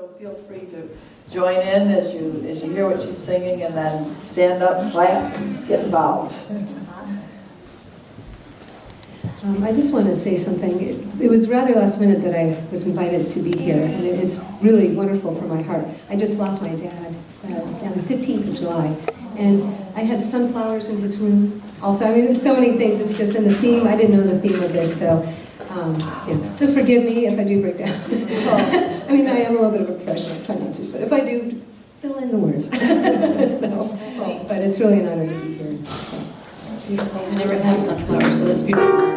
so feel free to join in as you hear what she's singing, and then stand up, clap, and get involved. I just want to say something. It was rather last minute that I was invited to be here, and it's really wonderful for my heart. I just lost my dad on the 15th of July, and I had sunflowers in his room also. I mean, there's so many things. It's just in the theme. I didn't know the theme of this, so yeah. So forgive me if I do break down. I mean, I am a little bit of a professional. I try not to, but if I do, fill in the words. But it's really an honor to be here. So. Beautiful. I never had sunflowers, so that's beautiful.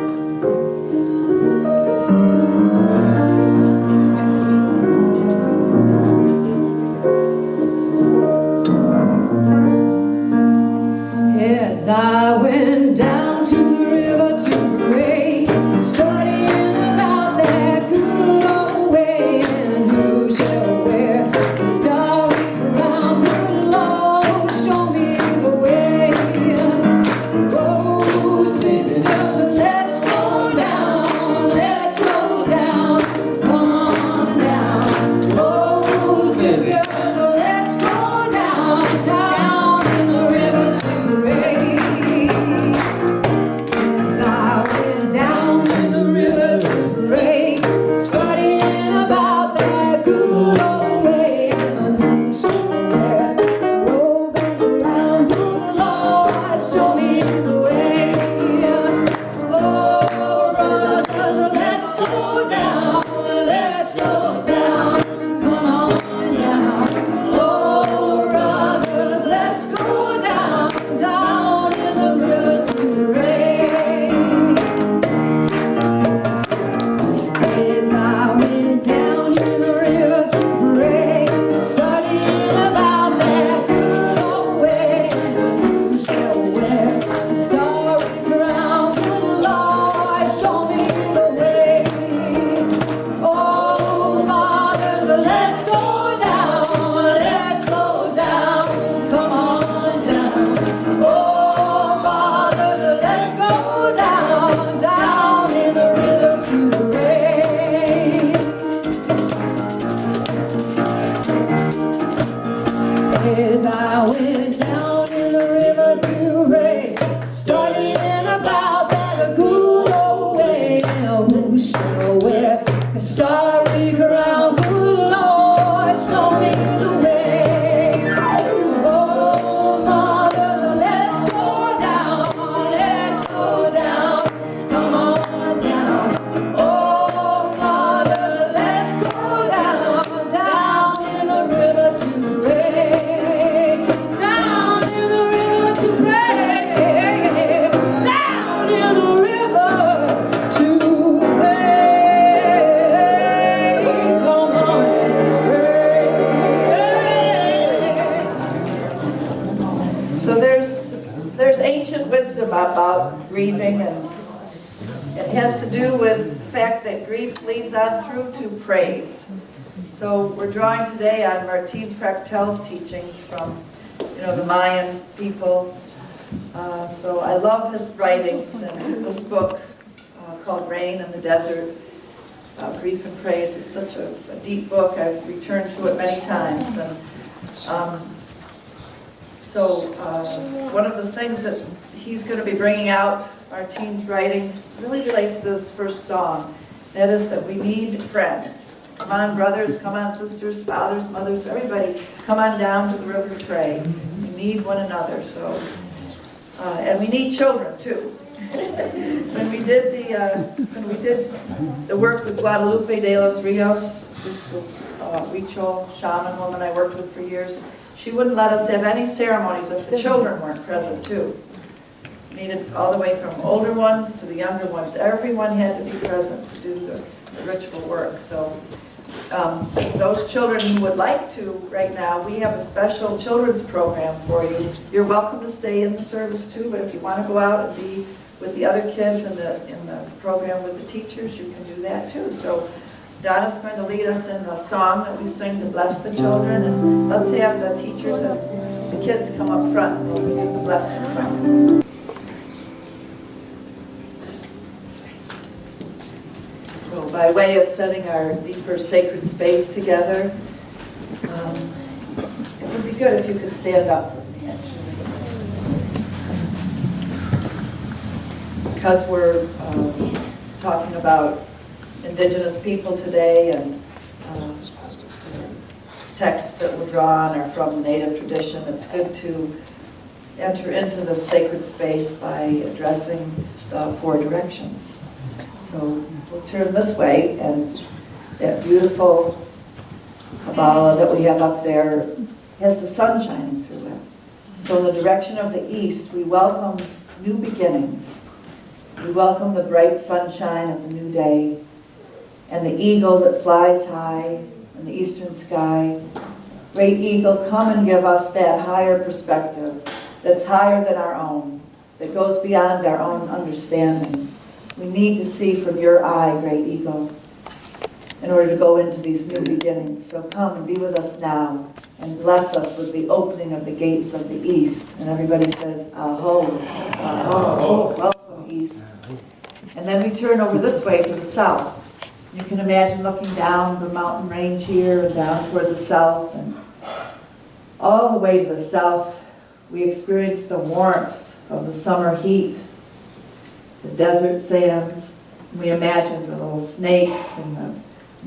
As I went down to the river to pray, studying about that good old way, and who shall wear the starry crown? Good Lord, show me the way. Oh, sisters, let's go down, come on down. Oh, sisters, let's go down in the river to pray. As I went down in the river to pray, studying about that good old way, and who shall wear the robe and the crown? Good Lord, show me the way. Oh, brothers, let's go down, come on down. Oh, brothers, let's go down in the river to pray. As I went down in the river to pray, studying about that good old way, who shall wear the starry crown? Good Lord, show me the way. Oh, fathers, let's go down, come on down. Oh, fathers, let's go down in the river to pray. As I went down in the river to pray, studying about that good old way, and who shall wear the starry crown? Good Lord, show me the way. Oh, mothers, let's go down, come on down. Oh, mothers, let's go down in the river to pray. Down in the river to pray. Down in the river to pray. Come on, pray. So there's ancient wisdom about grieving, and it has to do with the fact that grief leads on through to praise. So we're drawing today on M.Div Practel's teachings from, the Mayan people. So I love his writings, and this book called Rain in the Desert, Grief and Praise, is such a deep book. I've returned to it many times. And one of the things that he's going to be bringing out, Martine's writings, really relates to this first song. That is that we need friends. Come on, brothers, come on, sisters, fathers, mothers, everybody, come on down to the river to pray. We need one another. So, and we need children too. When we did the work with Guadalupe de los Rios, this Huichol shaman woman I worked with for years, she wouldn't let us have any ceremonies if the children weren't present too. Needed all the way from older ones to the younger ones. Everyone had to be present to do the ritual work. So those children who would like to right now, we have a special children's program for you. You're welcome to stay in the service too, but if you want to go out and be with the other kids in the program with the teachers, you can do that too. So Donna's going to lead us in the song that we sing to bless the children, and let's have the teachers and the kids come up front and we do the blessing song. So by way of setting our deeper sacred space together, It would be good if you could stand up with me, actually. Because we're talking about Indigenous people today, and texts that were drawn are from Native tradition, it's good to enter into the sacred space by addressing the four directions. So we'll turn this way, and that beautiful Kabbalah that we have up there has the sun shining through it. So in the direction of the east, we welcome new beginnings. We welcome the bright sunshine of the new day, and the eagle that flies high in the eastern sky. Great eagle, come and give us that higher perspective that's higher than our own, that goes beyond our own understanding. We need to see from your eye, great eagle, in order to go into these new beginnings. So come and be with us now and bless us with the opening of the gates of the east. And everybody says, aho, aho, welcome east. And then we turn over this way to the south. You can imagine looking down the mountain range here and down toward the south, and all the way to the south we experience the warmth of the summer heat, the desert sands. We imagine the little snakes and the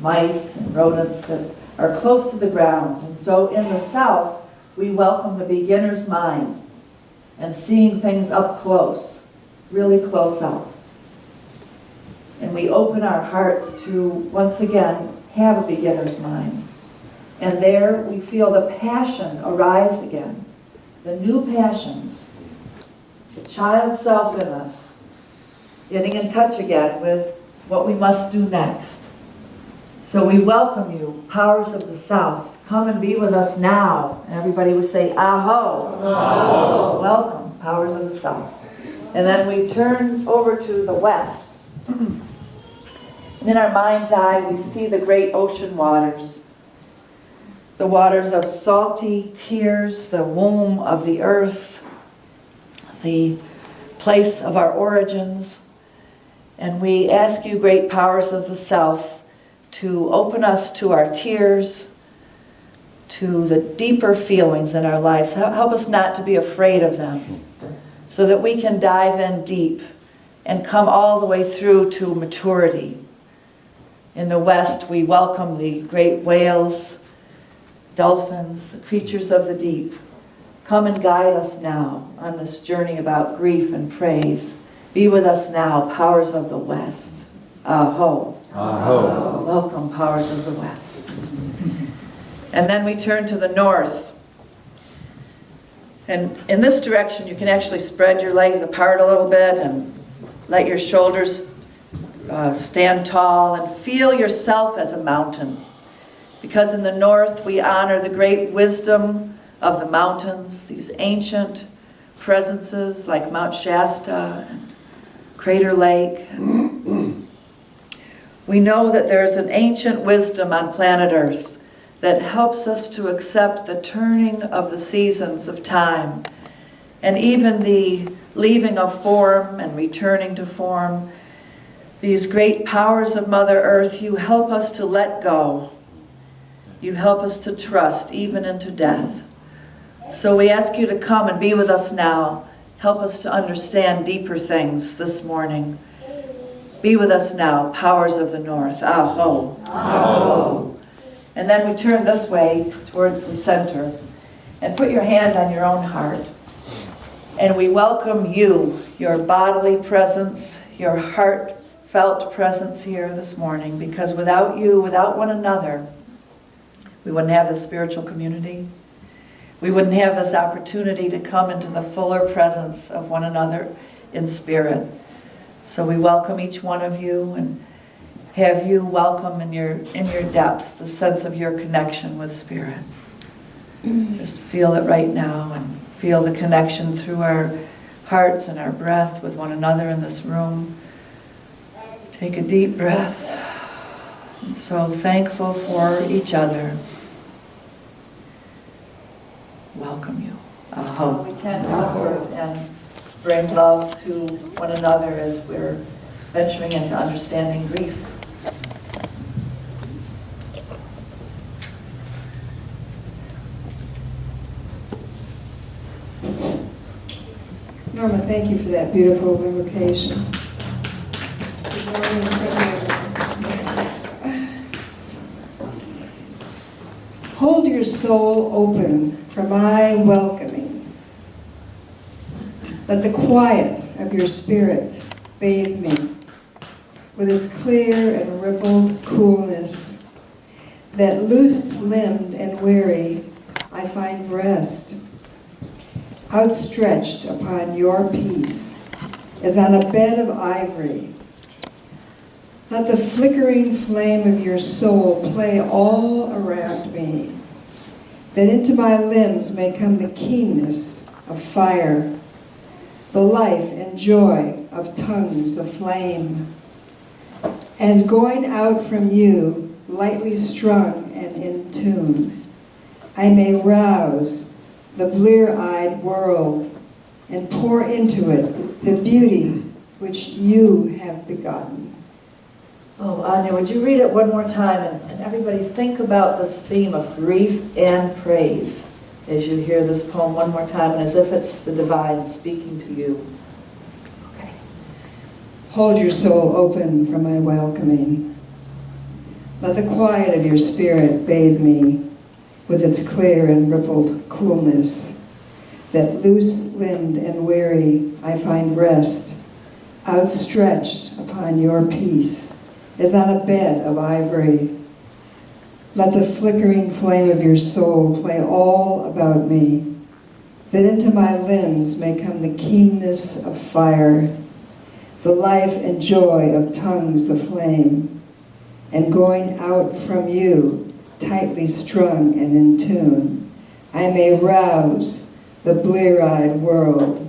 mice and rodents that are close to the ground. And so in the south, we welcome the beginner's mind and seeing things up close, really close up. And we open our hearts to, once again, have a beginner's mind. And there we feel the passion arise again, the new passions, the child self in us, getting in touch again with what we must do next. So we welcome you, powers of the South. Come and be with us now. And everybody would say, aho. Aho. Welcome, powers of the South. And then we turn over to the west. And in our mind's eye, we see the great ocean waters. The waters of salty tears, the womb of the earth, the place of our origins. And we ask you, great powers of the South, to open us to our tears, to the deeper feelings in our lives. Help us not to be afraid of them, so that we can dive in deep and come all the way through to maturity. In the West, we welcome the great whales, dolphins, the creatures of the deep. Come and guide us now on this journey about grief and praise. Be with us now, powers of the West. Aho. Aho. Welcome, powers of the West. And then we turn to the north. And in this direction, you can actually spread your legs apart a little bit and let your shoulders stand tall and feel yourself as a mountain. Because in the north, we honor the great wisdom of the mountains, these ancient presences like Mount Shasta and Crater Lake. We know that there's an ancient wisdom on planet Earth that helps us to accept the turning of the seasons of time, and even the leaving of form and returning to form. These great powers of Mother Earth, you help us to let go. You help us to trust even into death. So we ask you to come and be with us now. Help us to understand deeper things this morning. Be with us now, powers of the north. Aho. Aho. And then we turn this way towards the center and put your hand on your own heart. And we welcome you, your bodily presence, your heartfelt presence here this morning, because without you, without one another, we wouldn't have the spiritual community. We wouldn't have this opportunity to come into the fuller presence of one another in spirit. So we welcome each one of you and have you welcome in your depths the sense of your connection with spirit. Just feel it right now and feel the connection through our hearts and our breath with one another in this room. Take a deep breath. I'm so thankful for each other. Welcome you. We can offer and bring love to one another as we're venturing into understanding grief. Norma, thank you for that beautiful invocation. Good morning. Hold your soul open for my welcoming. Let the quiet of your spirit bathe me with its clear and rippled coolness, that loose-limbed and weary I find rest, outstretched upon your peace, as on a bed of ivory. Let the flickering flame of your soul play all around me, that into my limbs may come the keenness of fire, the life and joy of tongues of flame. And going out from you, lightly strung and in tune, I may rouse the blear-eyed world and pour into it the beauty which you have begotten. Oh, Anya, would you read it one more time? And everybody think about this theme of grief and praise as you hear this poem one more time, and as if it's the divine speaking to you. Okay. Hold your soul open for my welcoming. Let the quiet of your spirit bathe me with its clear and rippled coolness, that loose-limbed and weary I find rest, outstretched upon your peace, as on a bed of ivory. Let the flickering flame of your soul play all about me, that into my limbs may come the keenness of fire, the life and joy of tongues of flame, and going out from you, tightly strung and in tune, I may rouse the blear-eyed world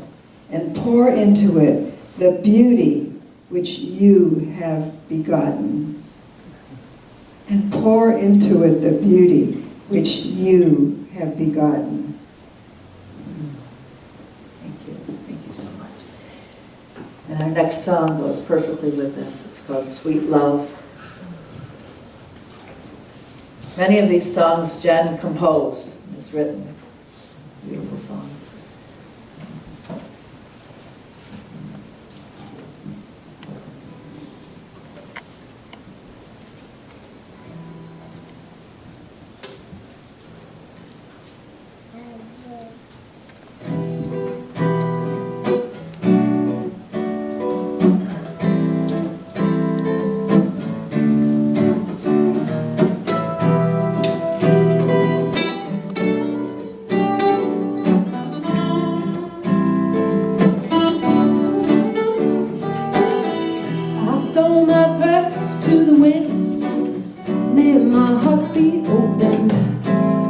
and pour into it the beauty which you have begotten. And pour into it the beauty which you have begotten. Thank you so much. And our next song goes perfectly with this. It's called Sweet Love. Many of these songs Jen composed and has written. It's beautiful songs.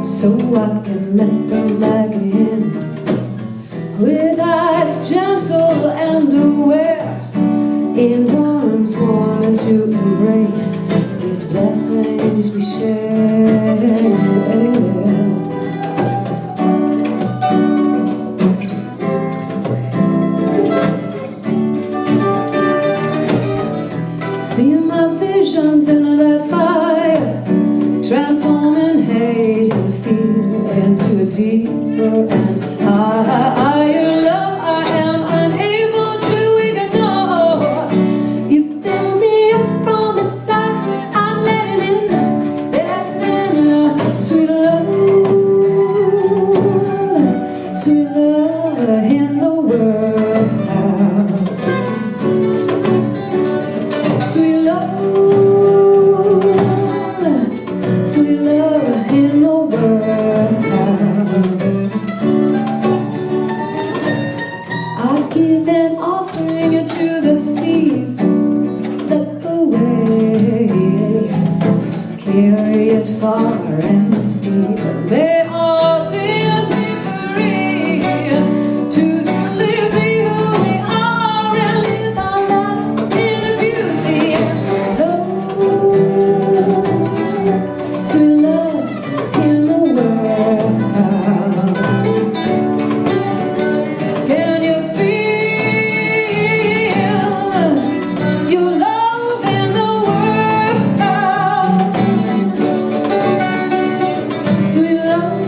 So I can let them back in, with eyes gentle and aware, in arms warm to embrace these blessings we share. Seeing my visions in that fire, transforming hate and fear into a deeper and higher love I am unable to ignore. You fill me up from inside, I'm letting in, sweet love in the world. Sweet love in the world. I give an offering into the seas, let the waves carry it far and deep. May all things be free to live who we are and live our lives in the beauty and love. Sweet love in the world. Can you feel your love in the world? Sweet love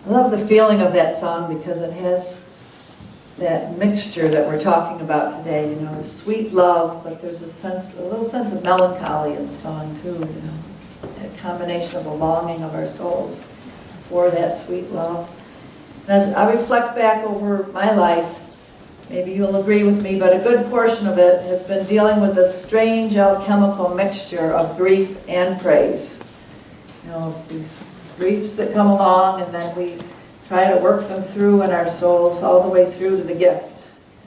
I love the feeling of that song because it has that mixture that we're talking about today, you know, sweet love, but there's a little sense of melancholy in the song too, you know, that combination of the longing of our souls for that sweet love. And as I reflect back over my life, maybe you'll agree with me, but a good portion of it has been dealing with this strange alchemical mixture of grief and praise. You know, these griefs that come along, and then we try to work them through in our souls all the way through to the gift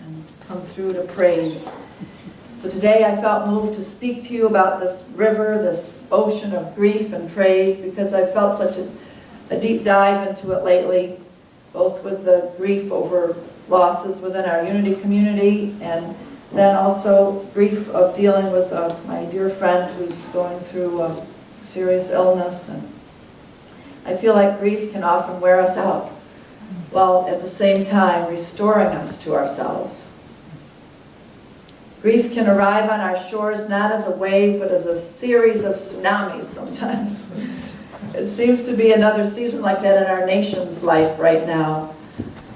and come through to praise. So today I felt moved to speak to you about this river, this ocean of grief and praise, because I felt such a deep dive into it lately, both with the grief over losses within our Unity community, and then also grief of dealing with my dear friend who's going through a serious illness. And I feel like grief can often wear us out, while at the same time restoring us to ourselves. Grief can arrive on our shores not as a wave, but as a series of tsunamis sometimes. It seems to be another season like that in our nation's life right now,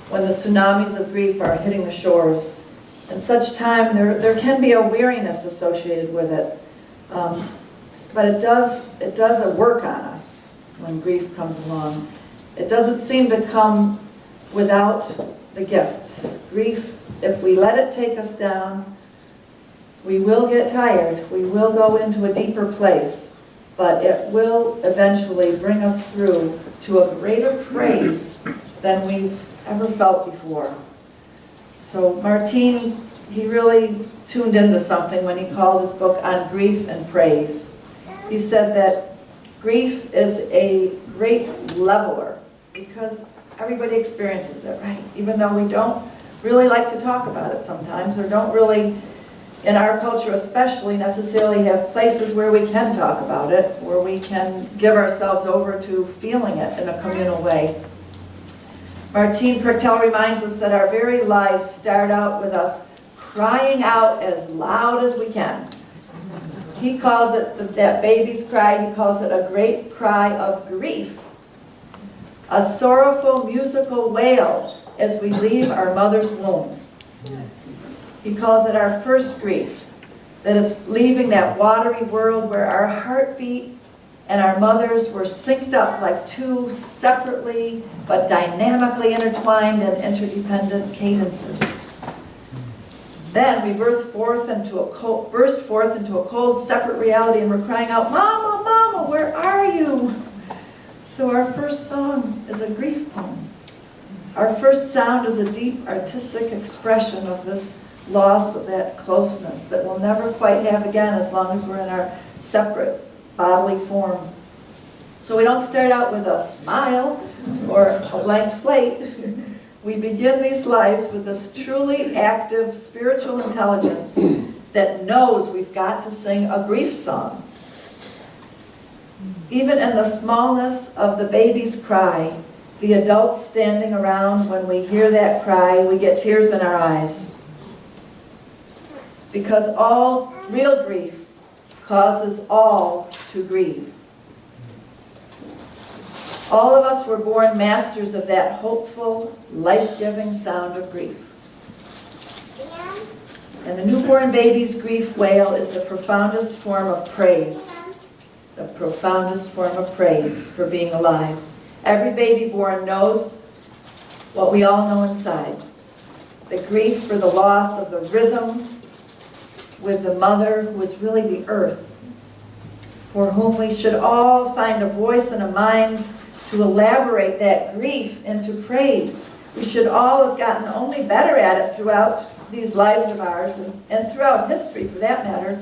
when the tsunamis of grief are hitting the shores. At such time, there can be a weariness associated with it, but it does a work on us when grief comes along. It doesn't seem to come without the gifts. Grief, if we let it take us down, we will get tired, we will go into a deeper place, but it will eventually bring us through to a greater praise than we've ever felt before. So Martin, he really tuned into something when he called his book On Grief and Praise. He said that grief is a great leveler because everybody experiences it, right? Even though we don't really like to talk about it sometimes, or don't really, in our culture especially, necessarily have places where we can talk about it, where we can give ourselves over to feeling it in a communal way. Martin Pertel reminds us that our very lives start out with us crying out as loud as we can. He calls it, that baby's cry, he calls it a great cry of grief. A sorrowful musical wail as we leave our mother's womb. He calls it our first grief, that it's leaving that watery world where our heartbeat and our mothers were synced up like two separately but dynamically intertwined and interdependent cadences. Then we burst forth into a cold, separate reality, and we're crying out, "Mama, Mama, where are you?" So our first song is a grief poem. Our first sound is a deep artistic expression of this loss of that closeness that we'll never quite have again as long as we're in our separate bodily form. So we don't start out with a smile or a blank slate. We begin these lives with this truly active spiritual intelligence that knows we've got to sing a grief song. Even in the smallness of the baby's cry, the adults standing around, when we hear that cry, we get tears in our eyes. Because all real grief causes all to grieve. All of us were born masters of that hopeful, life-giving sound of grief. And the newborn baby's grief wail is the profoundest form of praise. The profoundest form of praise for being alive. Every baby born knows what we all know inside. The grief for the loss of the rhythm with the mother who is really the earth, for whom we should all find a voice and a mind to elaborate that grief into praise. We should all have gotten only better at it throughout these lives of ours, and throughout history for that matter.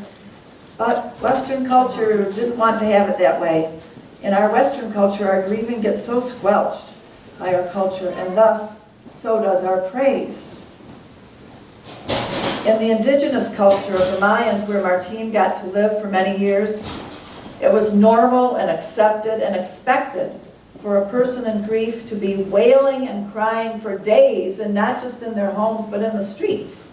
But Western culture didn't want to have it that way. In our Western culture, our grieving gets so squelched by our culture, and thus so does our praise. In the indigenous culture of the Mayans, where Martine got to live for many years, it was normal and accepted and expected for a person in grief to be wailing and crying for days, and not just in their homes, but in the streets.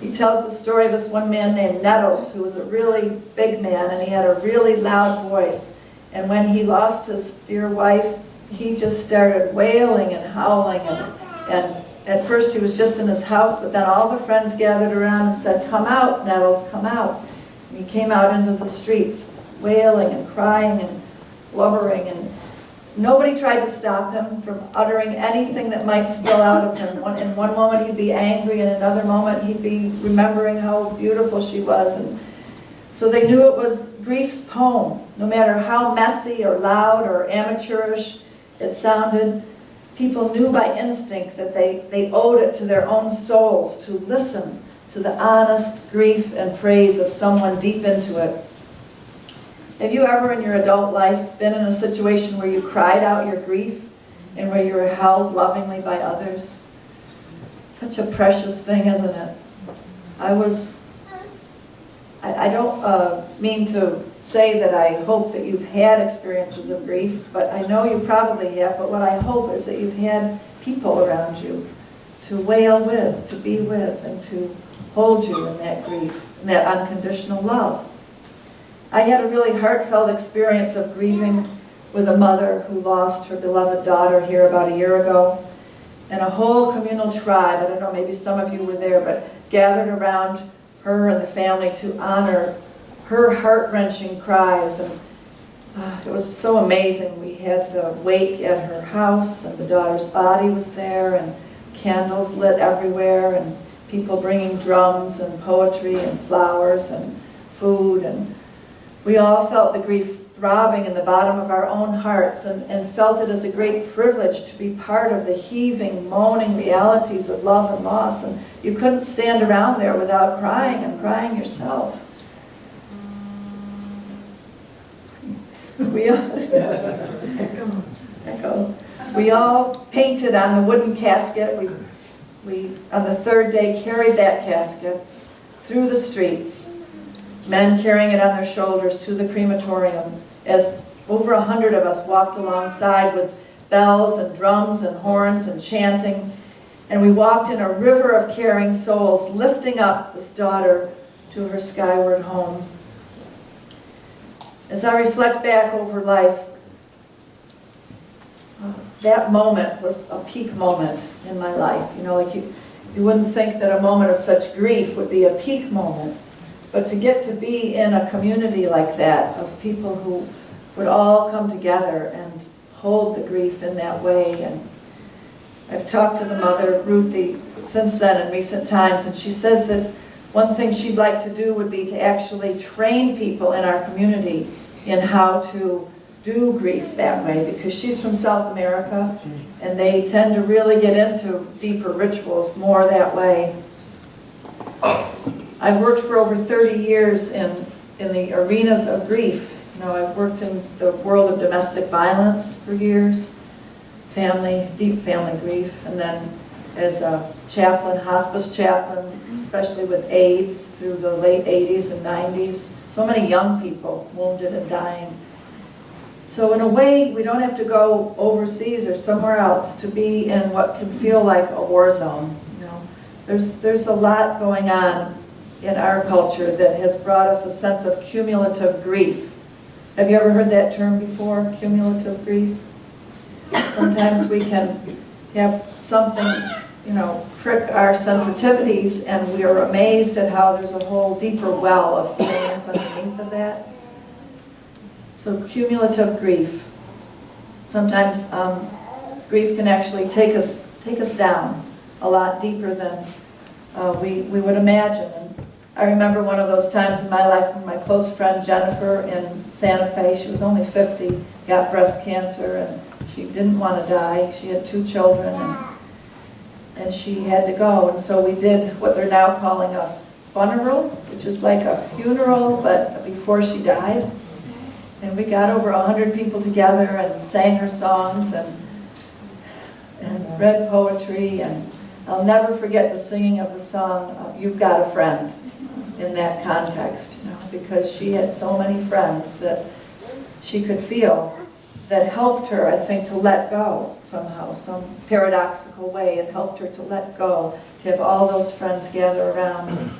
He tells the story of this one man named Nettles, who was a really big man, and he had a really loud voice. And when he lost his dear wife, he just started wailing and howling. And at first he was just in his house, but then all the friends gathered around and said, "Come out, Nettles, come out." And he came out into the streets, wailing and crying and blubbering, and nobody tried to stop him from uttering anything that might spill out of him. In one moment he'd be angry, and in another moment he'd be remembering how beautiful she was. And so they knew it was grief's poem. No matter how messy or loud or amateurish it sounded, people knew by instinct that they owed it to their own souls to listen to the honest grief and praise of someone deep into it. Have you ever in your adult life been in a situation where you cried out your grief and where you were held lovingly by others? Such a precious thing, isn't it? I don't mean to say that I hope that you've had experiences of grief, but I know you probably have, but what I hope is that you've had people around you to wail with, to be with, and to hold you in that grief, in that unconditional love. I had a really heartfelt experience of grieving with a mother who lost her beloved daughter here about a year ago. And a whole communal tribe, I don't know, maybe some of you were there, but gathered around her and the family to honor her heart-wrenching cries. And it was so amazing. We had the wake at her house, and the daughter's body was there, and candles lit everywhere, and people bringing drums and poetry and flowers and food. And we all felt the grief throbbing in the bottom of our own hearts, and felt it as a great privilege to be part of the heaving, moaning realities of love and loss. And you couldn't stand around there without crying and crying yourself. We all painted on the wooden casket. We on the third day carried that casket through the streets, men carrying it on their shoulders to the crematorium, as over 100 of us walked alongside with bells and drums and horns and chanting. And we walked in a river of caring souls, lifting up this daughter to her skyward home. As I reflect back over life, that moment was a peak moment in my life. You know, like you wouldn't think that a moment of such grief would be a peak moment. But to get to be in a community like that, of people who would all come together and hold the grief in that way. And I've talked to the mother, Ruthie, since then in recent times, and she says that one thing she'd like to do would be to actually train people in our community in how to do grief that way, because she's from South America, and they tend to really get into deeper rituals more that way. I've worked for over 30 years in the arenas of grief. You know, I've worked in the world of domestic violence for years, deep family grief, and then as a chaplain, hospice chaplain, especially with AIDS through the late 80s and 90s. So many young people wounded and dying. So in a way, we don't have to go overseas or somewhere else to be in what can feel like a war zone. You know, there's a lot going on in our culture that has brought us a sense of cumulative grief. Have you ever heard that term before, cumulative grief? Sometimes we can have something, you know, prick our sensitivities, and we are amazed at how there's a whole deeper well of feelings underneath of that. So cumulative grief. Sometimes grief can actually take us down a lot deeper than we would imagine. And I remember one of those times in my life when my close friend Jennifer in Santa Fe, she was only 50, got breast cancer, and she didn't want to die. She had 2 children, and she had to go. And so we did what they're now calling a funeral, which is like a funeral, but before she died. And we got over 100 people together and sang her songs, and and read poetry, and I'll never forget the singing of the song, You've Got a Friend, in that context, because she had so many friends that she could feel that helped her, I think, to let go somehow, some paradoxical way. It helped her to let go, to have all those friends gather around.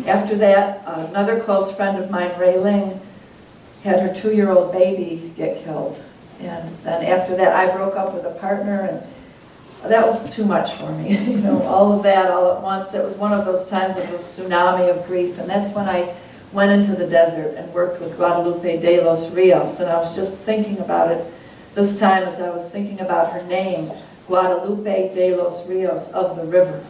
After that, another close friend of mine, Ray Ling, had her 2-year-old baby get killed. And then after that, I broke up with a partner, and that was too much for me. All of that all at once. It was one of those times of a tsunami of grief, and that's when I went into the desert and worked with Guadalupe de los Rios. And I was just thinking about it this time as I was thinking about her name, Guadalupe de los Rios, of the river.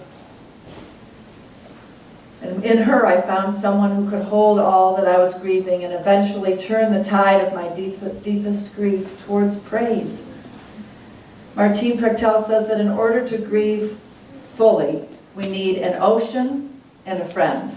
And in her, I found someone who could hold all that I was grieving and eventually turn the tide of my deepest grief towards praise. Martine Prechtel says that in order to grieve fully, we need an ocean and a friend.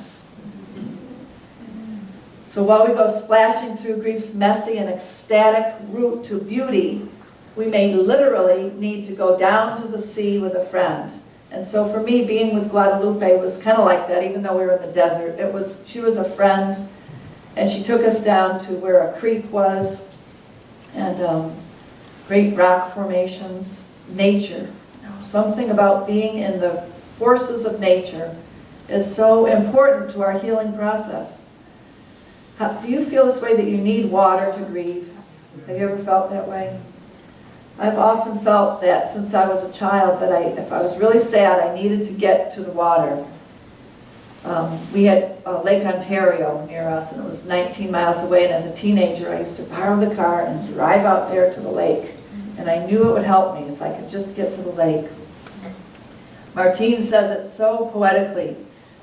So while we go splashing through grief's messy and ecstatic route to beauty, we may literally need to go down to the sea with a friend. And so for me, being with Guadalupe was kind of like that, even though we were in the desert. She was a friend, and she took us down to where a creek was, and great rock formations, nature. Something about being in the forces of nature is so important to our healing process. Do you feel this way, that you need water to grieve? Have you ever felt that way? I've often felt that since I was a child, that if I was really sad, I needed to get to the water. We had Lake Ontario near us, and it was 19 miles away, and as a teenager I used to borrow the car and drive out there to the lake, and I knew it would help me if I could just get to the lake. Martine says it so poetically.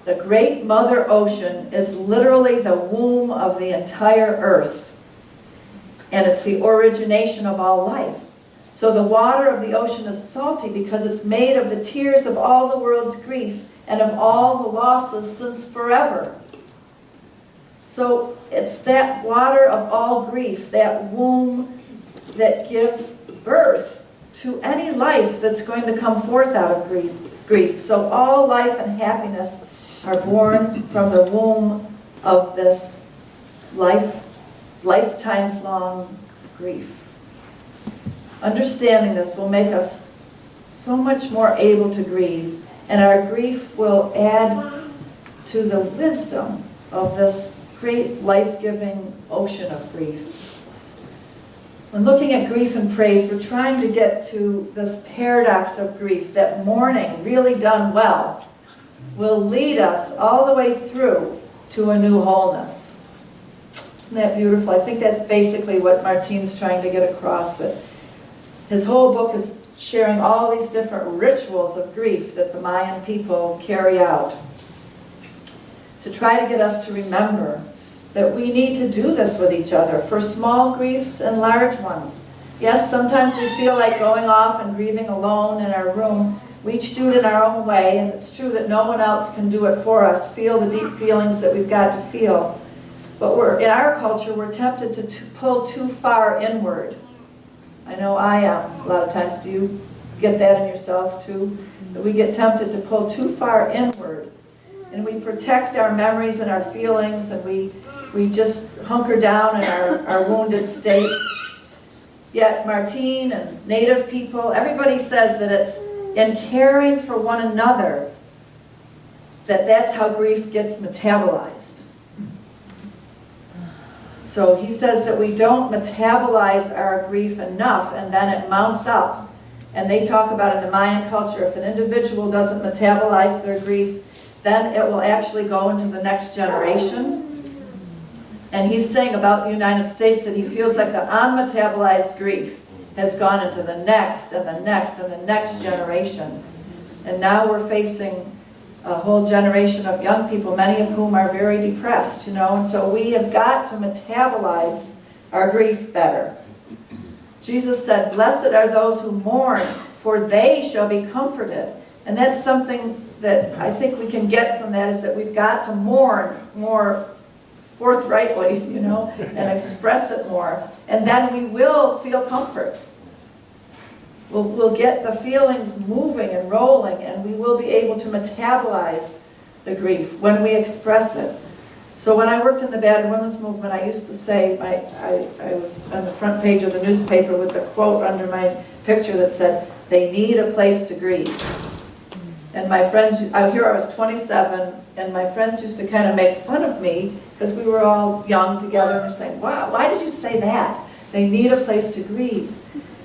The great Mother Ocean is literally the womb of the entire earth, and it's the origination of all life. So the water of the ocean is salty because it's made of the tears of all the world's grief and of all the losses since forever. So it's that water of all grief, that womb that gives birth to any life that's going to come forth out of grief. So all life and happiness are born from the womb of this lifetimes long grief. Understanding this will make us so much more able to grieve, and our grief will add to the wisdom of this great life-giving ocean of grief. When looking at grief and praise, we're trying to get to this paradox of grief, that mourning, really done well, will lead us all the way through to a new wholeness. Isn't that beautiful? I think that's basically what Martine's trying to get across, that his whole book is sharing all these different rituals of grief that the Mayan people carry out to try to get us to remember that we need to do this with each other for small griefs and large ones. Yes, sometimes we feel like going off and grieving alone in our room. We each do it in our own way, and it's true that no one else can do it for us, feel the deep feelings that we've got to feel. But in our culture, we're tempted to pull too far inward. I know I am a lot of times. Do you get that in yourself too? That we get tempted to pull too far inward, and we protect our memories and our feelings, and we just hunker down in our wounded state. Yet Martine and Native people, everybody says that it's in caring for one another that's how grief gets metabolized. So he says that we don't metabolize our grief enough, and then it mounts up. And they talk about in the Mayan culture, if an individual doesn't metabolize their grief, then it will actually go into the next generation. And he's saying about the United States that he feels like the unmetabolized grief has gone into the next and the next and the next generation. And now we're facing a whole generation of young people, many of whom are very depressed, and so we have got to metabolize our grief better. Jesus said, "Blessed are those who mourn, for they shall be comforted." And that's something that I think we can get from that, is that we've got to mourn more forthrightly, and express it more. And then we will feel comfort. we'll get the feelings moving and rolling, and we will be able to metabolize the grief when we express it. So when I worked in the battered women's movement, I used to say, I was on the front page of the newspaper with the quote under my picture that said, "They need a place to grieve." And my friends, here I was 27, and my friends used to kind of make fun of me because we were all young together and were saying, "Wow, why did you say that? They need a place to grieve."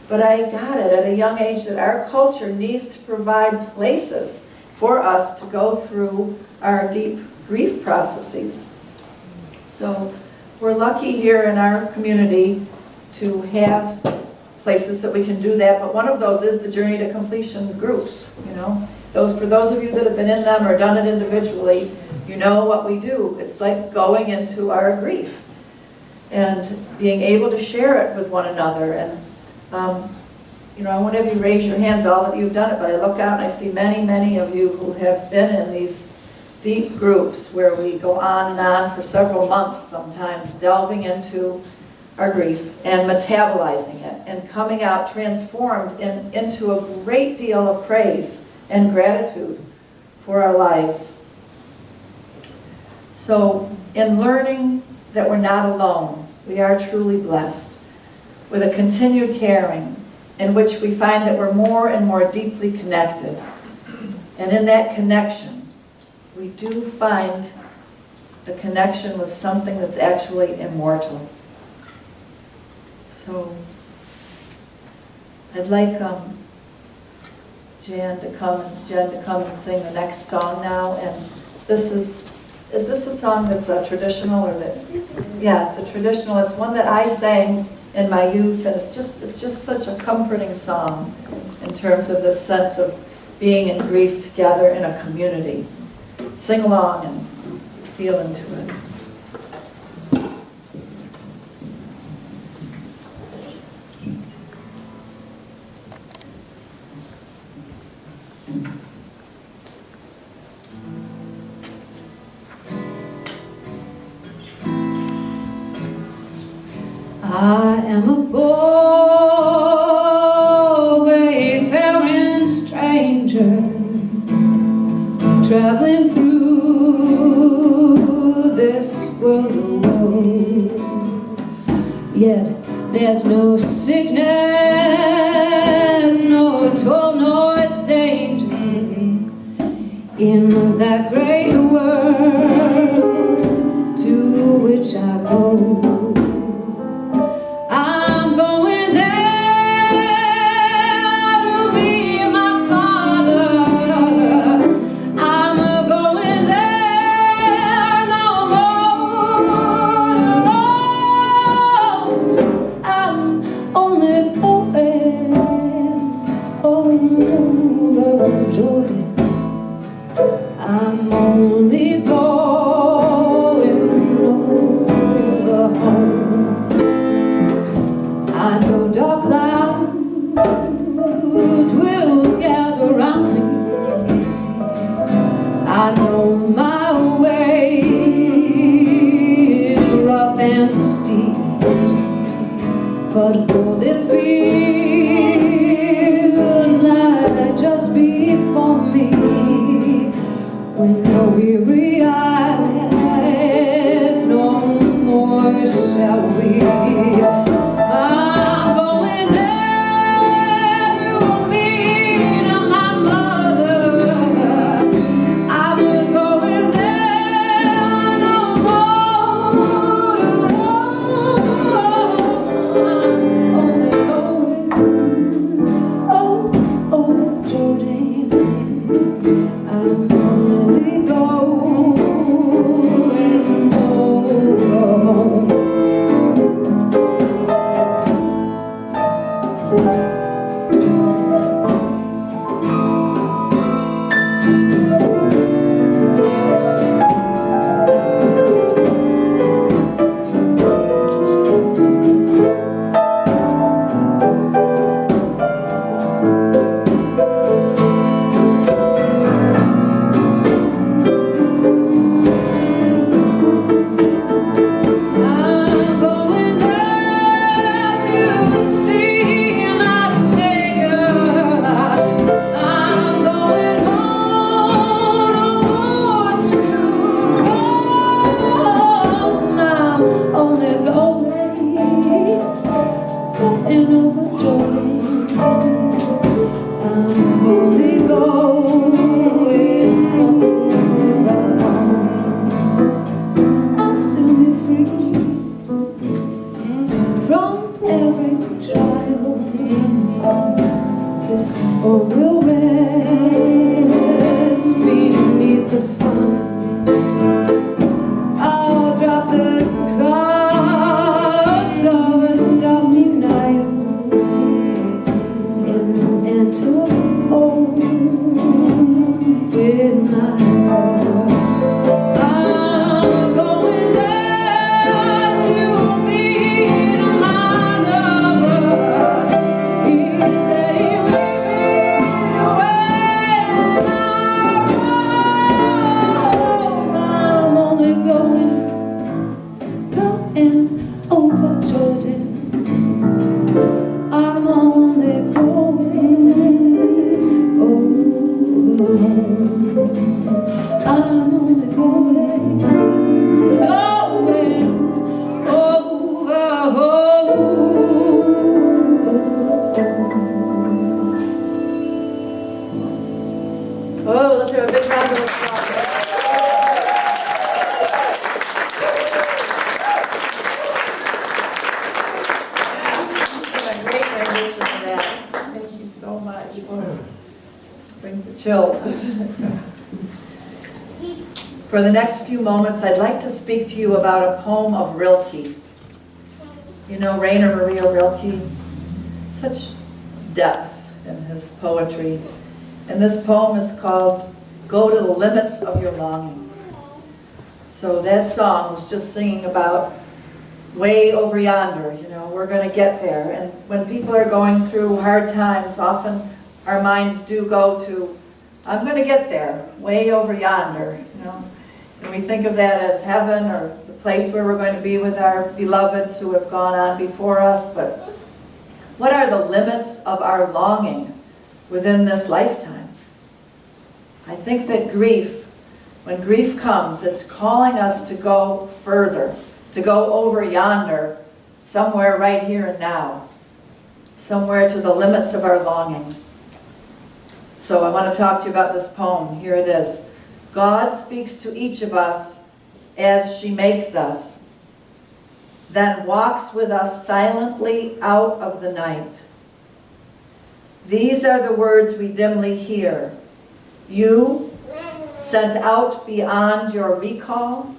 But I got it at a young age that our culture needs to provide places for us to go through our deep grief processes. So we're lucky here in our community to have places that we can do that, but one of those is the Journey to Completion groups, you know. For those of you that have been in them or done it individually, you know what we do. It's like going into our grief and being able to share it with one another. And you know, I won't have you raise your hands, all of you have done it, but I look out and I see many, many of you who have been in these deep groups where we go on and on for several months sometimes, delving into our grief and metabolizing it and coming out transformed into a great deal of praise and gratitude for our lives. So in learning that we're not alone, we are truly blessed with a continued caring in which we find that we're more and more deeply connected. And in that connection, we do find the connection with something that's actually immortal. So I'd like Jen to come and sing the next song now. And this is this a song that's a traditional or that? Yeah, it's a traditional. It's one that I sang in my youth, and it's just such a comforting song in terms of this sense of being in grief together in a community. Sing along and feel into it. I am a poor wayfaring stranger, traveling through this world alone. Yet there's no sickness, no toil, no danger in that great world to which I go. I'm only going Oh, let's have a big round of applause. What a great rendition of that. Thank you so much. Oh, brings the chills. For the next few moments, I'd like to speak to you about a poem of Rilke. You know Rainer Maria Rilke? Such depth in his poetry. And this poem is called Go to the Limits of Your Longing. So that song was just singing about way over yonder, you know, we're going to get there. And when people are going through hard times, often our minds do go to, I'm going to get there, way over yonder, you know. And we think of that as heaven or the place where we're going to be with our beloveds who have gone on before us. But what are the limits of our longing within this lifetime? I think that grief, when grief comes, it's calling us to go further, to go over yonder, somewhere right here and now, somewhere to the limits of our longing. So I want to talk to you about this poem. Here it is. God speaks to each of us as she makes us, then walks with us silently out of the night. These are the words we dimly hear. You, sent out beyond your recall,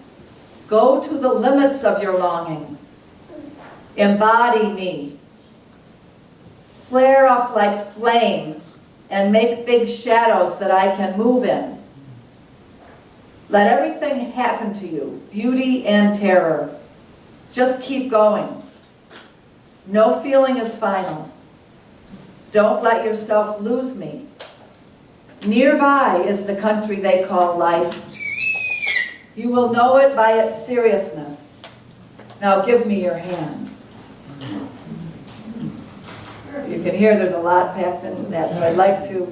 go to the limits of your longing. Embody me. Flare up like flame and make big shadows that I can move in. Let everything happen to you, beauty and terror. Just keep going. No feeling is final. Don't let yourself lose me. Nearby is the country they call life. You will know it by its seriousness. Now give me your hand. You can hear there's a lot packed into that, so I'd like to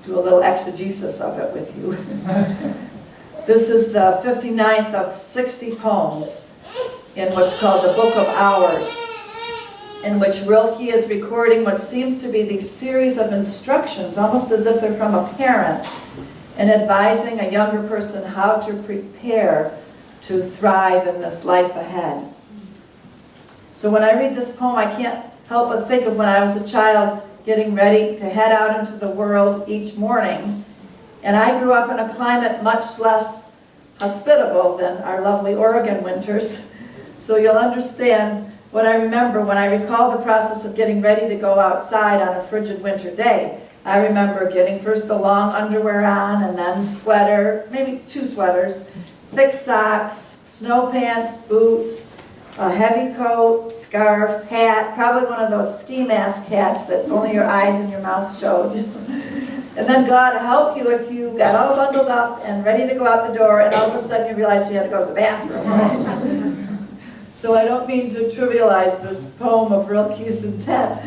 do a little exegesis of it with you. This is the 59th of 60 poems in what's called the Book of Hours, in which Rilke is recording what seems to be these series of instructions, almost as if they're from a parent, and advising a younger person how to prepare to thrive in this life ahead. So when I read this poem, I can't help but think of when I was a child getting ready to head out into the world each morning. And I grew up in a climate much less hospitable than our lovely Oregon winters. So you'll understand what I remember when I recall the process of getting ready to go outside on a frigid winter day. I remember getting first the long underwear on and then sweater, maybe 2 sweaters, thick socks, snow pants, boots, a heavy coat, scarf, hat, probably one of those ski mask hats that only your eyes and your mouth showed. And then God help you if you got all bundled up and ready to go out the door and all of a sudden you realized you had to go to the bathroom. Right? So I don't mean to trivialize this poem of Rilke's intent.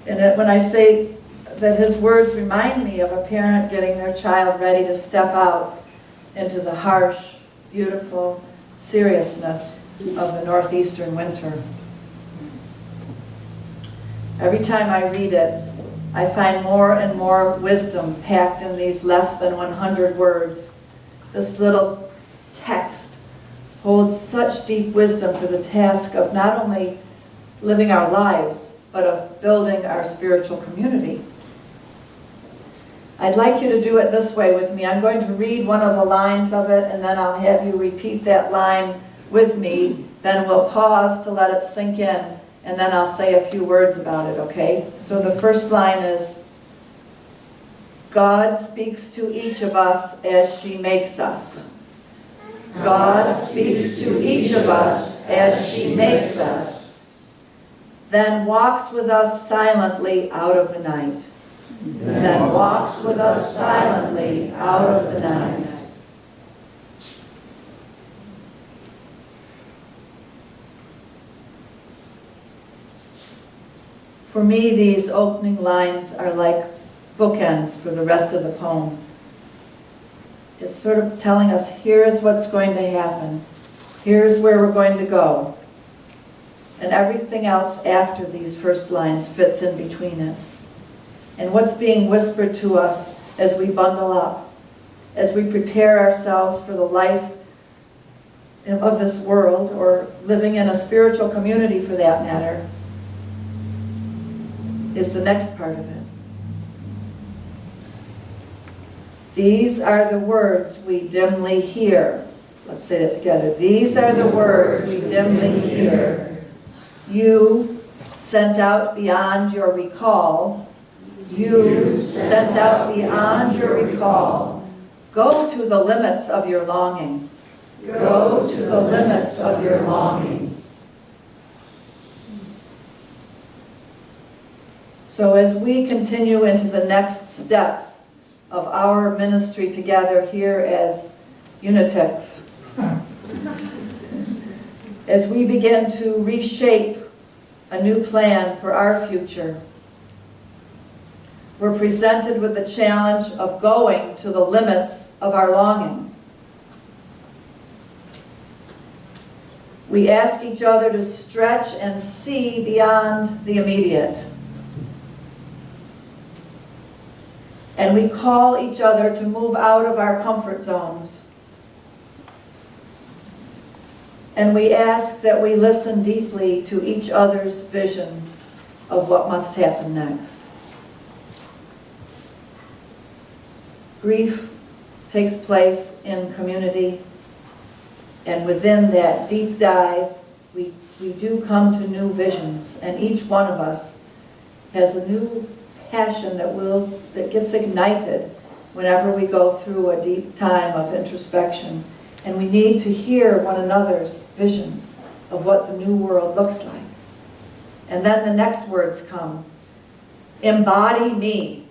And when I say that his words remind me of a parent getting their child ready to step out into the harsh, beautiful seriousness of the northeastern winter. Every time I read it, I find more and more wisdom packed in these less than 100 words. This little text holds such deep wisdom for the task of not only living our lives, but of building our spiritual community. I'd like you to do it this way with me. I'm going to read one of the lines of it, and then I'll have you repeat that line with me. Then we'll pause to let it sink in, and then I'll say a few words about it, okay? So the first line is, God speaks to each of us as she makes us. God speaks to each of us as she makes us, then walks with us silently out of the night. Then walks with us silently out of the night. For me, these opening lines are like bookends for the rest of the poem. It's sort of telling us, here's what's going to happen. Here's where we're going to go. And everything else after these first lines fits in between it. And what's being whispered to us as we bundle up, as we prepare ourselves for the life of this world, or living in a spiritual community for that matter, is the next part of it. These are the words we dimly hear. Let's say that together. These are the words we dimly hear. You, sent out beyond your recall. You, sent out beyond your recall. Go to the limits of your longing. Go to the limits of your longing. So as we continue into the next steps of our ministry together here as Unitics, as we begin to reshape a new plan for our future, we're presented with the challenge of going to the limits of our longing. We ask each other to stretch and see beyond the immediate. And we call each other to move out of our comfort zones. And we ask that we listen deeply to each other's vision of what must happen next. Grief takes place in community, and within that deep dive, we do come to new visions, and each one of us has a new passion that gets ignited whenever we go through a deep time of introspection. And we need to hear one another's visions of what the new world looks like. And then the next words come. Embody me.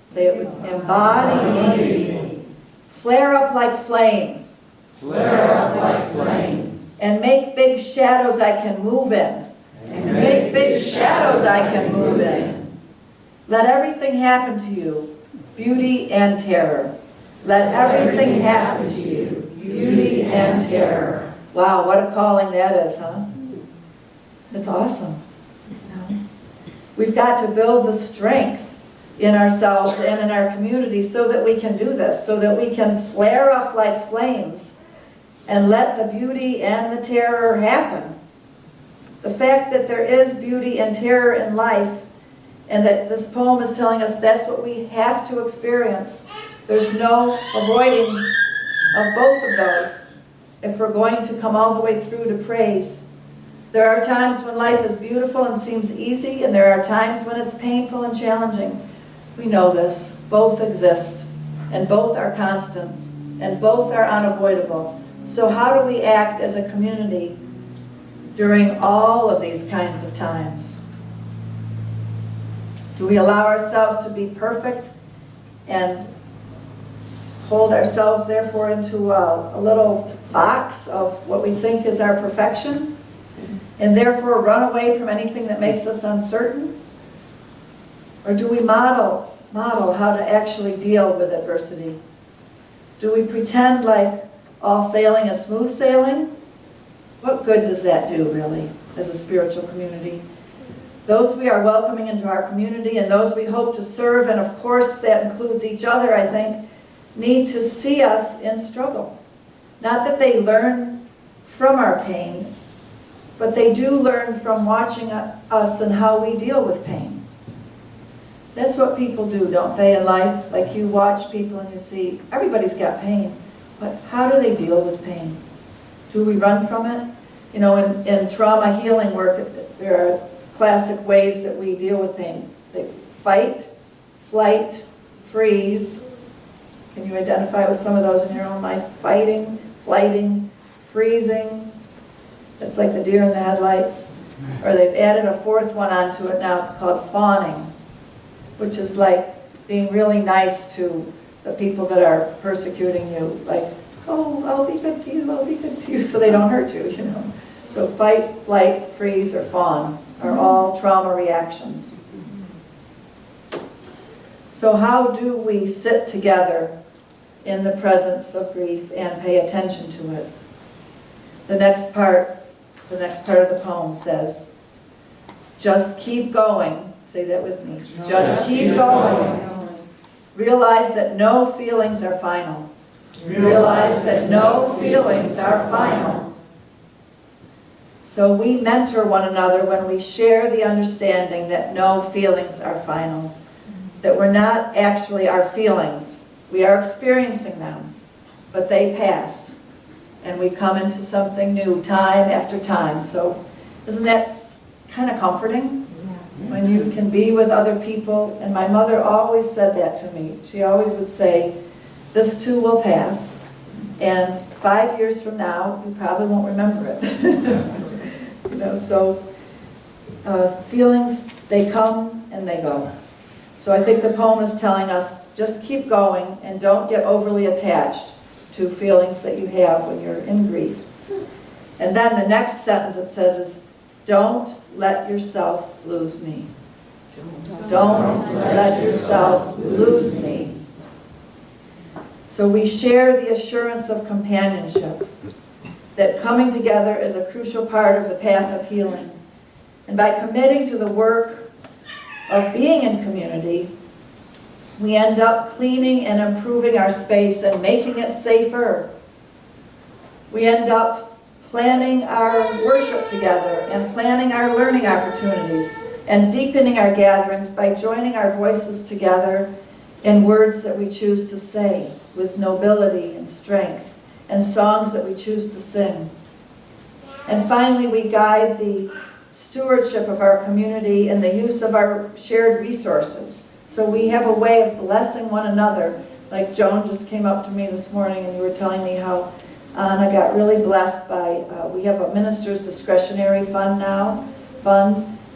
Say it with me. Embody me. Flare up like flame. Flare up like flames. And make big shadows I can move in. And make big shadows I can move in. Let everything happen to you, beauty and terror. Let everything happen to you, beauty and terror. Wow, what a calling that is, huh? It's awesome. We've got to build the strength in ourselves and in our community so that we can do this, so that we can flare up like flames and let the beauty and the terror happen. The fact that there is beauty and terror in life, and that this poem is telling us that's what we have to experience. There's no avoiding of both of those if we're going to come all the way through to praise. There are times when life is beautiful and seems easy, and there are times when it's painful and challenging. We know this. Both exist, and both are constants, and both are unavoidable. So how do we act as a community during all of these kinds of times? Do we allow ourselves to be perfect and hold ourselves, therefore, into a little box of what we think is our perfection, and therefore run away from anything that makes us uncertain? Or do we model how to actually deal with adversity? Do we pretend like all sailing is smooth sailing? What good does that do, really, as a spiritual community? Those we are welcoming into our community and those we hope to serve, and of course that includes each other, I think, need to see us in struggle. Not that they learn from our pain, but they do learn from watching us and how we deal with pain. That's what people do, don't they, in life? Like you watch people and you see, everybody's got pain, but how do they deal with pain? Do we run from it? You know, in trauma healing work, there are classic ways that we deal with pain. They fight, flight, freeze. Can you identify with some of those in your own life? Fighting, flighting, freezing. That's like the deer in the headlights. Or they've added a fourth one onto it now. It's called fawning, which is like being really nice to the people that are persecuting you. Like, oh, I'll be good to you, I'll be good to you, so they don't hurt you, you know. So fight, flight, freeze, or fawn are all trauma reactions. So how do we sit together in the presence of grief and pay attention to it? The next part of the poem says, just keep going. Say that with me. Just keep going. Realize that no feelings are final. Realize that no feelings are final. So we mentor one another when we share the understanding that no feelings are final. That we're not actually our feelings. We are experiencing them, but they pass. And we come into something new time after time. So isn't that kind of comforting? When you can be with other people. And my mother always said that to me. She always would say, this too will pass. And 5 years from now, you probably won't remember it. So feelings, they come and they go. So I think the poem is telling us, just keep going and don't get overly attached to feelings that you have when you're in grief. And then the next sentence it says is, don't let yourself lose me. Don't let yourself lose me. So we share the assurance of companionship, that coming together is a crucial part of the path of healing. And by committing to the work of being in community, we end up cleaning and improving our space and making it safer. We end up planning our worship together and planning our learning opportunities and deepening our gatherings by joining our voices together in words that we choose to say with nobility and strength, and songs that we choose to sing. And finally, we guide the stewardship of our community in the use of our shared resources. So we have a way of blessing one another. Like Joan just came up to me this morning and you were telling me how Anna got really blessed by, we have a minister's discretionary fund now,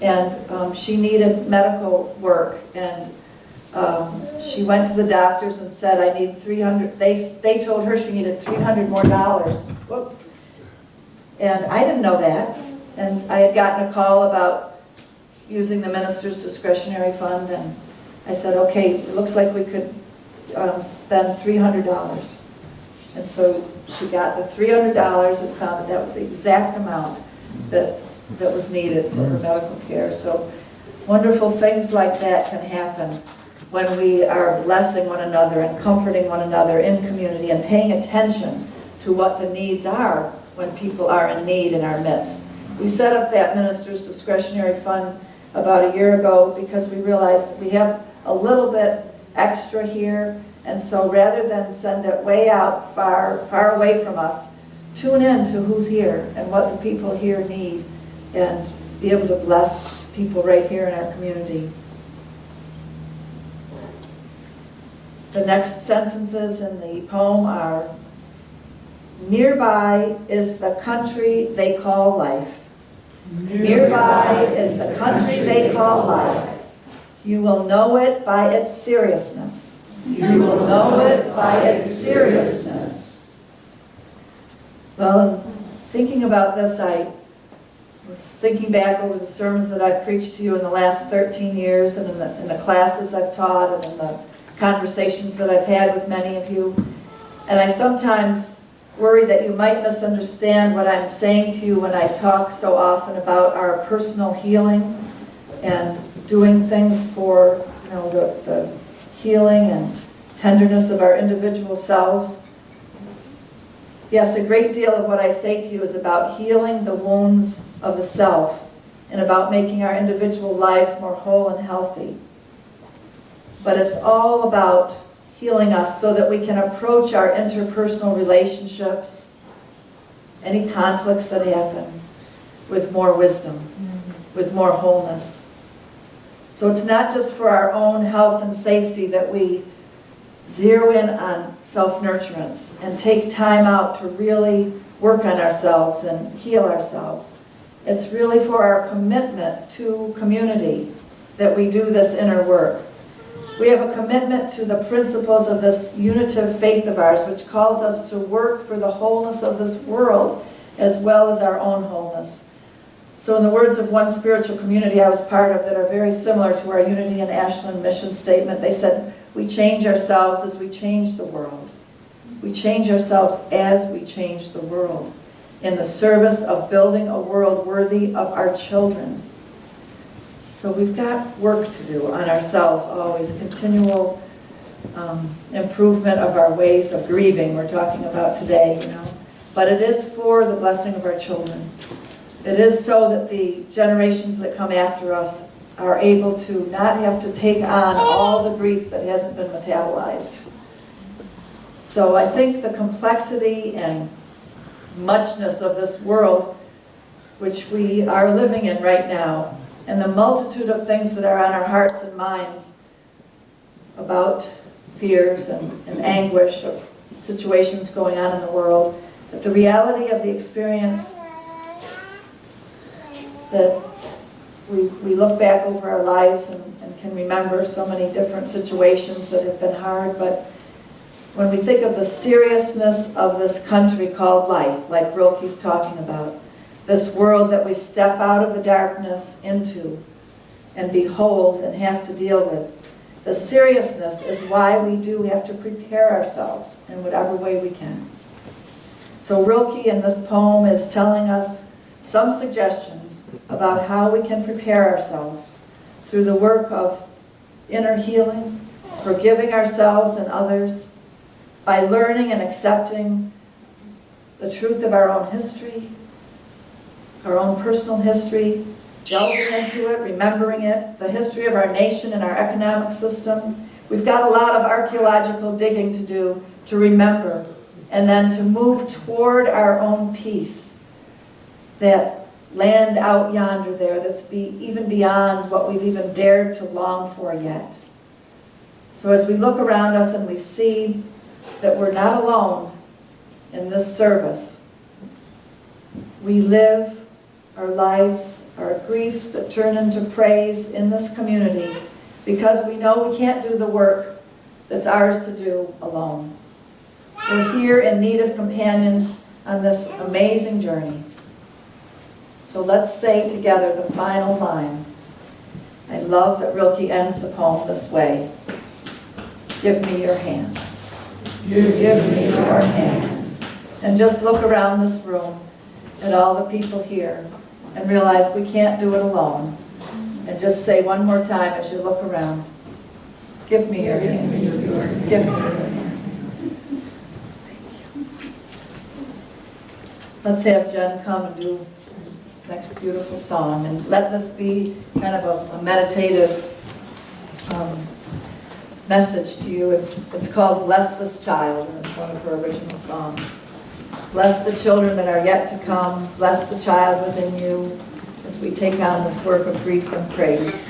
and she needed medical work, and she went to the doctors and said, I need 300, they told her she needed $300 more. Whoops. And I didn't know that, and I had gotten a call about using the minister's discretionary fund, and I said, okay, it looks like we could spend $300. And so she got the $300 and found that was the exact amount that was needed for her medical care. So wonderful things like that can happen when we are blessing one another and comforting one another in community and paying attention to what the needs are when people are in need in our midst. We set up that minister's discretionary fund about a year ago because we realized we have a little bit extra here. And so rather than send it way out far away from us, tune in to who's here and what the people here need and be able to bless people right here in our community. The next sentences in the poem are, nearby is the country they call life. Nearby is the country they call life. You will know it by its seriousness. You will know it by its seriousness. Well, thinking about this, I was thinking back over the sermons that I've preached to you in the last 13 years and in the classes I've taught and in the conversations that I've had with many of you. And I sometimes worry that you might misunderstand what I'm saying to you when I talk so often about our personal healing and doing things for the healing and tenderness of our individual selves. Yes, a great deal of what I say to you is about healing the wounds of the self and about making our individual lives more whole and healthy. But it's all about healing us so that we can approach our interpersonal relationships, any conflicts that happen, with more wisdom, with more wholeness. So it's not just for our own health and safety that we zero in on self-nurturance and take time out to really work on ourselves and heal ourselves. It's really for our commitment to community that we do this inner work. We have a commitment to the principles of this unitive faith of ours, which calls us to work for the wholeness of this world as well as our own wholeness. So in the words of one spiritual community I was part of that are very similar to our Unity in Ashland mission statement, they said, we change ourselves as we change the world. We change ourselves as we change the world in the service of building a world worthy of our children. So we've got work to do on ourselves always, continual improvement of our ways of grieving we're talking about today, But it is for the blessing of our children. It is so that the generations that come after us are able to not have to take on all the grief that hasn't been metabolized. So I think the complexity and muchness of this world, which we are living in right now, and the multitude of things that are on our hearts and minds about fears and anguish of situations going on in the world, that the reality of the experience that we look back over our lives and can remember so many different situations that have been hard, but when we think of the seriousness of this country called life, like Rilke's talking about, this world that we step out of the darkness into and behold and have to deal with, the seriousness is why we do have to prepare ourselves in whatever way we can. So Rilke in this poem is telling us some suggestions about how we can prepare ourselves through the work of inner healing, forgiving ourselves and others, by learning and accepting the truth of our own history, our own personal history, delving into it, remembering it, the history of our nation and our economic system. We've got a lot of archaeological digging to do to remember, and then to move toward our own peace, that land out yonder there that's even beyond what we've even dared to long for yet. So as we look around us and we see that we're not alone in this service, we live our lives, our griefs that turn into praise in this community, because we know we can't do the work that's ours to do alone. We're here in need of companions on this amazing journey. So let's say together the final line. I love that Rilke ends the poem this way. Give me your hand. Give me your hand. And just look around this room at all the people here and realize we can't do it alone. And just say one more time as you look around, give me your hand. Give me your hand. Let's have Jen come and do the next beautiful song, and let this be kind of a meditative message to you. It's called Bless This Child, and it's one of her original songs. Bless the children that are yet to come. Bless the child within you as we take on this work of grief and praise.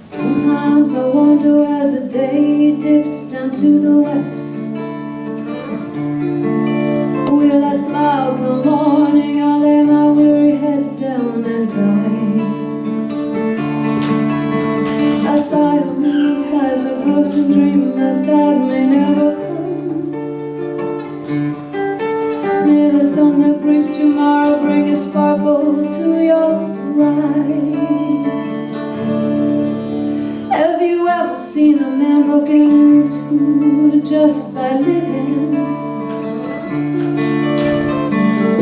Sometimes I wonder as the day dips down to the west, will I smile come morning or lay my weary head down and cry? I sigh on moon sighs with hopes and dreams that may never come. May the sun that brings tomorrow bring a sparkle to your eyes. Have you ever seen a man broken into just by living?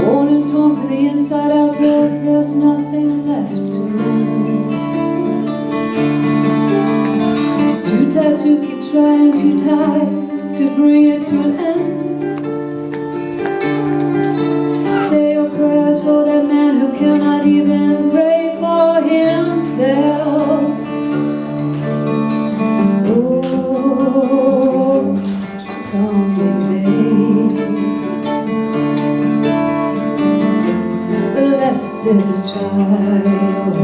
Worn and torn from the inside out till there's nothing left to mend. Too tired to keep trying, too tired to bring it to an end. Say your prayers for that man who cannot even pray for himself. Oh, coming day, bless this child.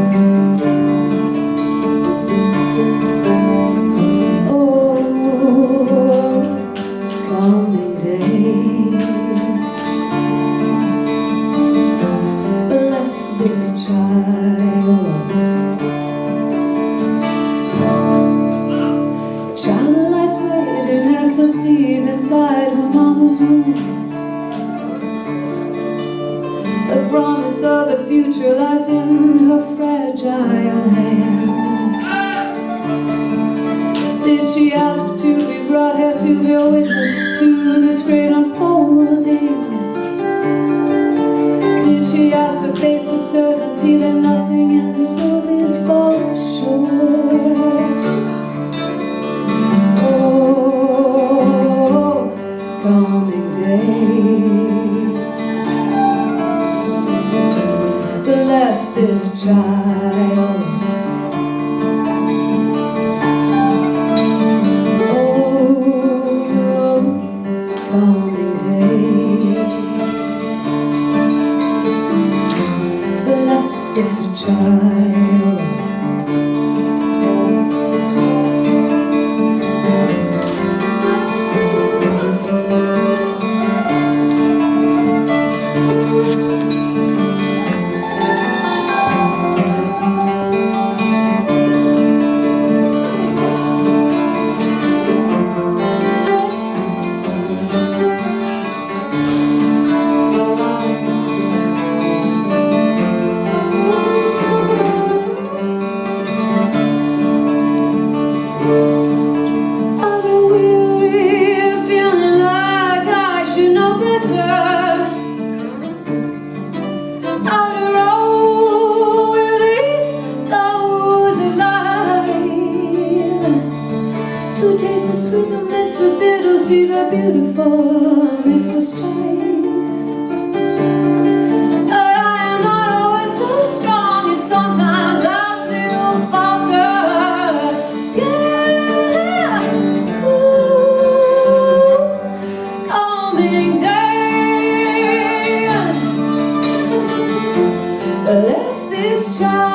mama's womb. The promise of the future lies in her fragile hands. Did she ask to be brought here to bear witness to this great unfolding? Did she ask to face the certainty that nothing in this world is for sure? Oh, coming day, bless this child. Oh, coming day, bless this child. To taste the sweet amidst the bitter, see the beautiful amidst the strife. But I am not always so strong, and sometimes I still falter. Yeah, ooh, coming day, bless this child.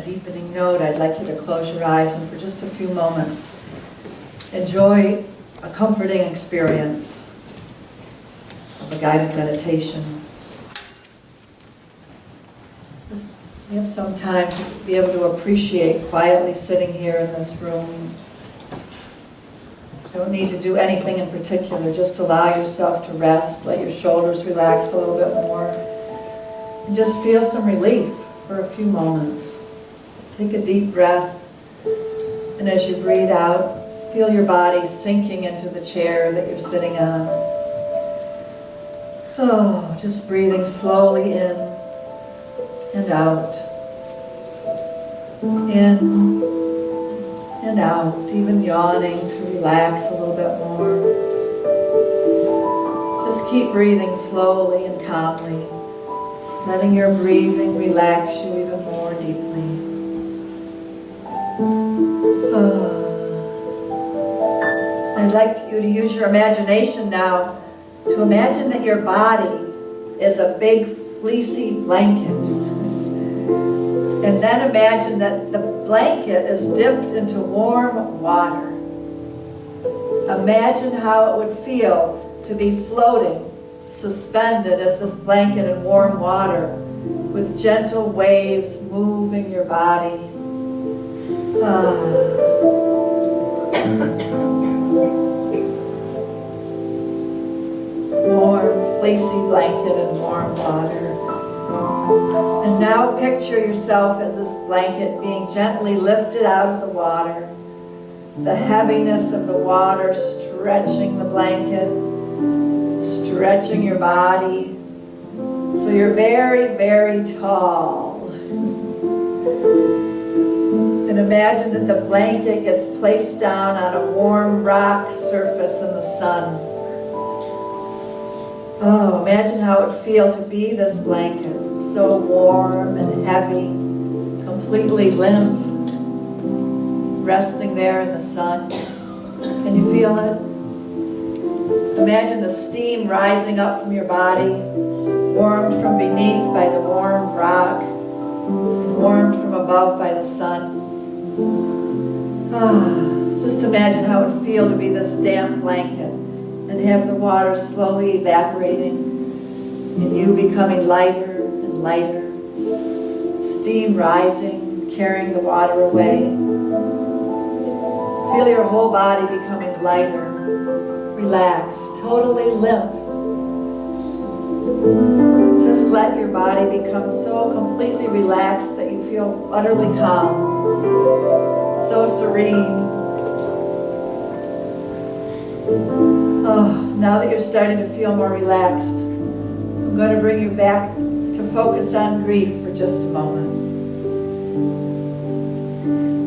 Deepening note, I'd like you to close your eyes and for just a few moments enjoy a comforting experience of a guided meditation. Just have some time to be able to appreciate quietly sitting here in this room. You don't need to do anything in particular, just allow yourself to rest, let your shoulders relax a little bit more, and just feel some relief for a few moments. Take a deep breath, and as you breathe out, feel your body sinking into the chair that you're sitting on. Oh, just breathing slowly in and out. In and out, even yawning to relax a little bit more. Just keep breathing slowly and calmly, letting your breathing relax you even more deeply. I'd like you to use your imagination now to imagine that your body is a big fleecy blanket. And then imagine that the blanket is dipped into warm water. Imagine how it would feel to be floating, suspended as this blanket in warm water, with gentle waves moving your body. Warm, fleecy blanket and warm water. And now picture yourself as this blanket being gently lifted out of the water. The heaviness of the water stretching the blanket, stretching your body. So you're very, very tall. And imagine that the blanket gets placed down on a warm rock surface in the sun. Oh, imagine how it would feel to be this blanket, so warm and heavy, completely limp, resting there in the sun. Can you feel it? Imagine the steam rising up from your body, warmed from beneath by the warm rock, warmed from above by the sun. Just imagine how it would feel to be this damp blanket and have the water slowly evaporating and you becoming lighter and lighter. Steam rising, carrying the water away. Feel your whole body becoming lighter, relaxed, totally limp. Just let your body become so completely relaxed that you feel utterly calm, so serene. Now that you're starting to feel more relaxed, I'm going to bring you back to focus on grief for just a moment.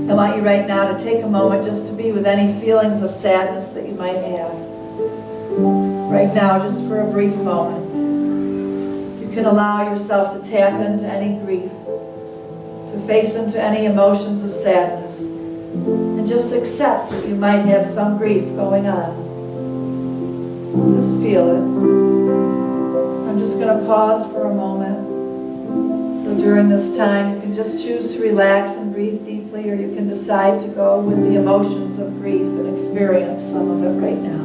I want you right now to take a moment just to be with any feelings of sadness that you might have. Right now, just for a brief moment. You can allow yourself to tap into any grief, to face into any emotions of sadness, and just accept that you might have some grief going on. Just feel it. I'm just going to pause for a moment. So during this time, you can just choose to relax and breathe deeply, or you can decide to go with the emotions of grief and experience some of it right now.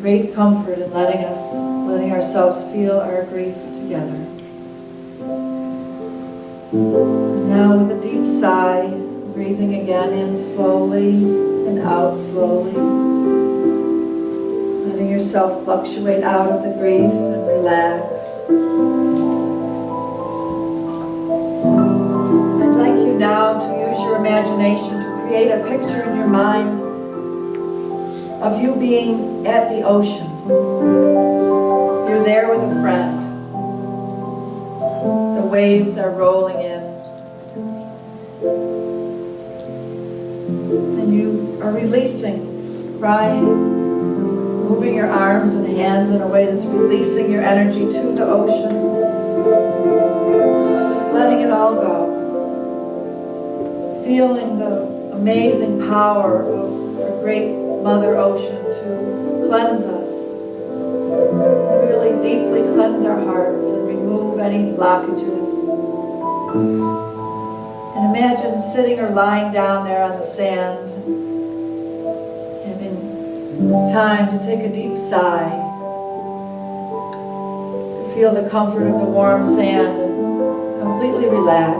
Great comfort in letting ourselves feel our grief together. Now with a deep sigh, breathing again in slowly and out slowly. Letting yourself fluctuate out of the grief and relax. I'd like you now to use your imagination to create a picture in your mind of you being at the ocean. You're there with a friend. The waves are rolling in. And you are releasing, crying, moving your arms and hands in a way that's releasing your energy to the ocean. Just letting it all go. Feeling the amazing power of our great Mother Ocean to cleanse us, really deeply cleanse our hearts and remove any blockages. And imagine sitting or lying down there on the sand, having time to take a deep sigh, to feel the comfort of the warm sand and completely relax,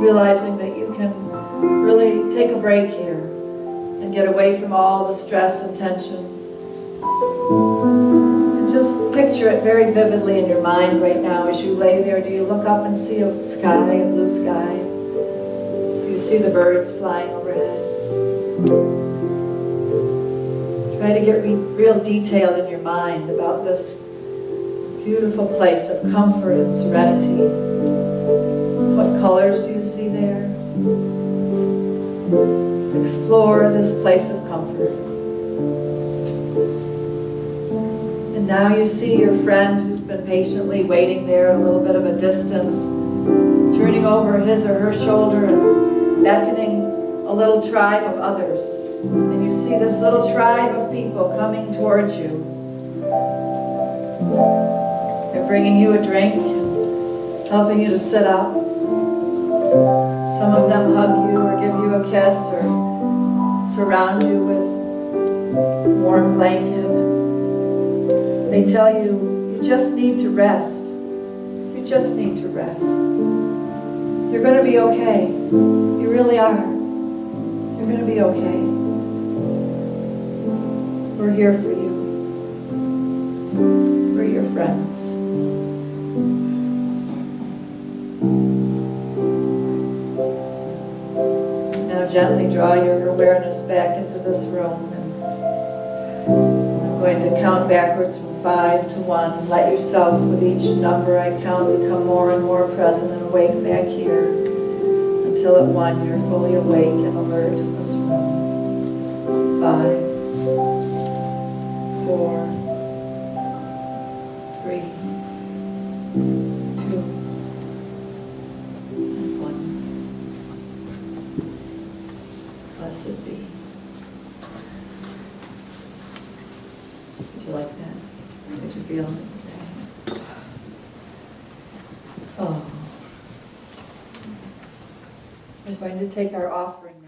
realizing that you can really take a break here and get away from all the stress and tension. And just picture it very vividly in your mind right now as you lay there. Do you look up and see a sky, a blue sky? Do you see the birds flying overhead? Try to get real detailed in your mind about this beautiful place of comfort and serenity. What colors do you see there? Explore this place of comfort. And now you see your friend who's been patiently waiting there a little bit of a distance, turning over his or her shoulder and beckoning a little tribe of others. And you see this little tribe of people coming towards you. They're bringing you a drink, helping you to sit up. Some of them hug you or give you a kiss or surround you with a warm blanket. They tell you, you just need to rest. You just need to rest. You're going to be okay. You really are. You're going to be okay. We're here for you. We're your friends. Now gently draw your awareness back into this room. I'm going to count backwards from 5 to 1. Let yourself, with each number I count, become more and more present and awake back here. Until at 1 you're fully awake and alert in this room. 5, 4, 3, 2, and 1. Blessed be. Did you like that? Did you feel it? Oh. We're going to take our offering now.